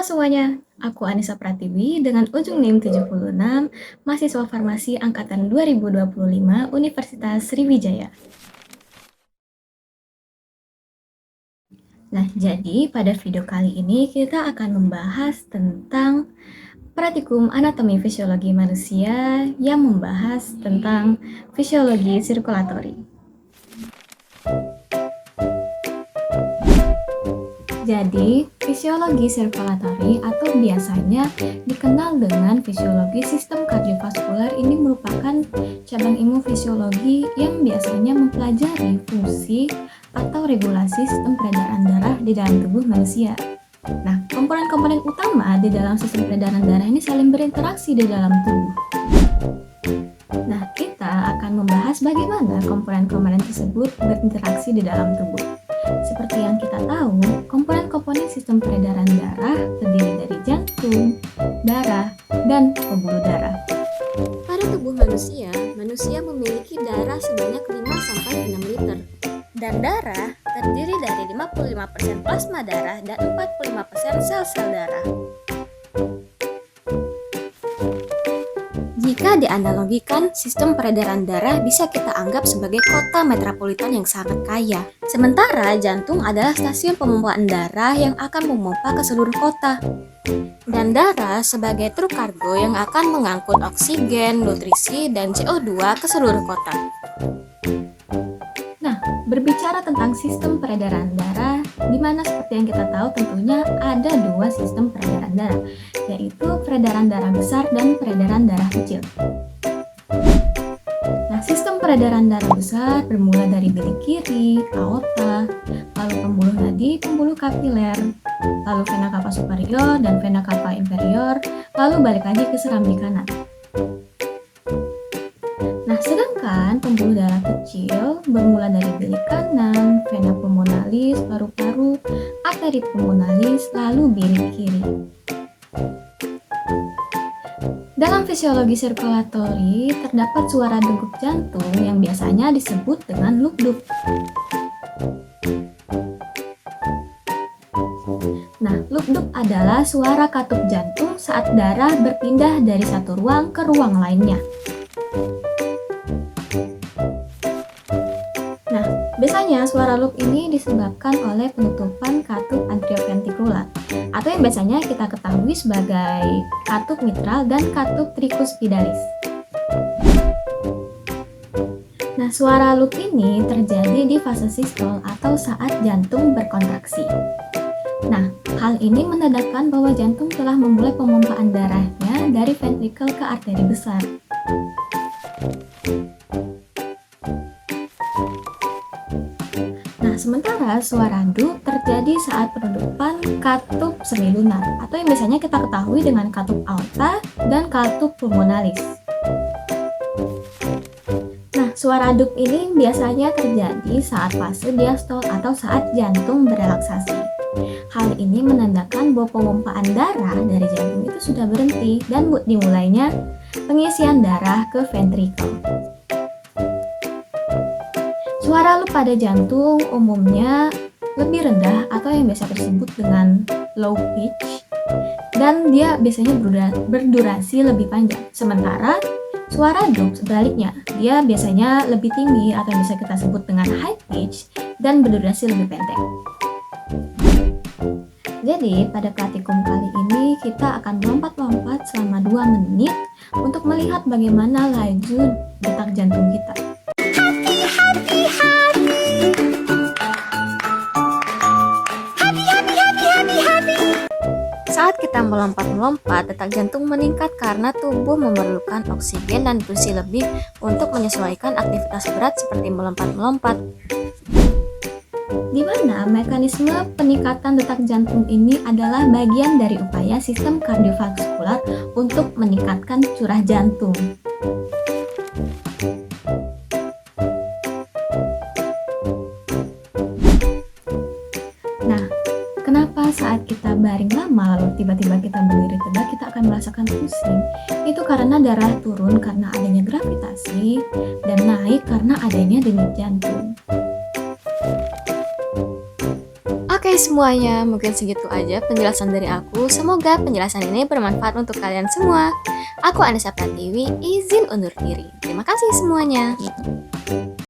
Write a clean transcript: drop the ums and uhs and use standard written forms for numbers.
semuanya, aku Anissa Pratiwi dengan ujung NIM 76, mahasiswa farmasi angkatan 2025 Universitas Sriwijaya. Nah, jadi pada video kali ini kita akan membahas tentang praktikum anatomi fisiologi manusia yang membahas tentang fisiologi sirkulatori. Jadi, fisiologi sirkulatori atau biasanya dikenal dengan fisiologi sistem kardiovaskular ini merupakan cabang ilmu fisiologi yang biasanya mempelajari fungsi atau regulasi sistem peredaran darah di dalam tubuh manusia. Nah, komponen-komponen utama di dalam sistem peredaran darah ini saling berinteraksi di dalam tubuh. Nah, kita akan membahas bagaimana komponen-komponen tersebut berinteraksi di dalam tubuh. Seperti yang kita tahu, komponen-komponen sistem peredaran darah terdiri dari jantung, darah, dan pembuluh darah. Pada tubuh manusia memiliki darah sebanyak 5-6 liter. Dan darah terdiri dari 55% plasma darah dan 45% sel-sel darah. Jika dianalogikan, sistem peredaran darah bisa kita anggap sebagai kota metropolitan yang sangat kaya. Sementara jantung adalah stasiun pemompaan darah yang akan memompa ke seluruh kota. Dan darah sebagai truk kargo yang akan mengangkut oksigen, nutrisi, dan CO2 ke seluruh kota. Nah, berbicara tentang sistem peredaran darah, di mana seperti yang kita tahu tentunya ada dua sistem peredaran darah, yaitu peredaran darah besar dan peredaran darah kecil. Nah, sistem peredaran darah besar bermula dari bilik kiri, aorta, lalu pembuluh nadi, pembuluh kapiler, lalu vena cava superior dan vena cava inferior, lalu balik lagi ke serambi kanan. Nah, sedangkan pembuluh darah kecil bermula dari bilik kanan, vena pulmonalis, paru-paru, arteri pulmonalis, lalu bilik kiri. Dalam fisiologi sirkulatori, terdapat suara degup jantung yang biasanya disebut dengan lugduk. Nah, lugduk adalah suara katup jantung saat darah berpindah dari satu ruang ke ruang lainnya. Nah, biasanya suara loop ini disebabkan oleh penutupan katup anterioventrikular atau yang biasanya kita ketahui sebagai katup mitral dan katup tricuspidalis. Nah, suara loop ini terjadi di fase sistol atau saat jantung berkontraksi. Nah, hal ini menandakan bahwa jantung telah memulai pemompaan darahnya dari ventrikel ke arteri besar. Sementara suara dup terjadi saat penutupan katup semi lunar atau yang biasanya kita ketahui dengan katup aorta dan katup pulmonalis. Nah, suara dup ini biasanya terjadi saat fase diastol atau saat jantung berelaksasi. Hal ini menandakan bahwa pemompaan darah dari jantung itu sudah berhenti dan dimulainya pengisian darah ke ventrikel. Suara loop pada jantung umumnya lebih rendah atau yang biasa disebut dengan low pitch dan dia biasanya berdurasi lebih panjang. Sementara suara dup sebaliknya, dia biasanya lebih tinggi atau yang bisa kita sebut dengan high pitch dan berdurasi lebih pendek. Jadi pada praktikum kali ini kita akan melompat-lompat selama 2 menit untuk melihat bagaimana laju detak jantung kita. Saat kita melompat-melompat, detak jantung meningkat karena tubuh memerlukan oksigen dan nutrisi lebih untuk menyesuaikan aktivitas berat seperti melompat-melompat. Di mana mekanisme peningkatan detak jantung ini adalah bagian dari upaya sistem kardiovaskular untuk meningkatkan curah jantung. Nah, kenapa saat kita baring lama lalu tiba-tiba kita berdiri tegak kita akan merasakan pusing? Itu karena darah turun karena adanya gravitasi dan naik karena adanya denyut jantung. Oke, semuanya, mungkin segitu aja penjelasan dari aku. Semoga penjelasan ini bermanfaat untuk kalian semua. Aku Anissa Pratiwi, izin undur diri. Terima kasih semuanya.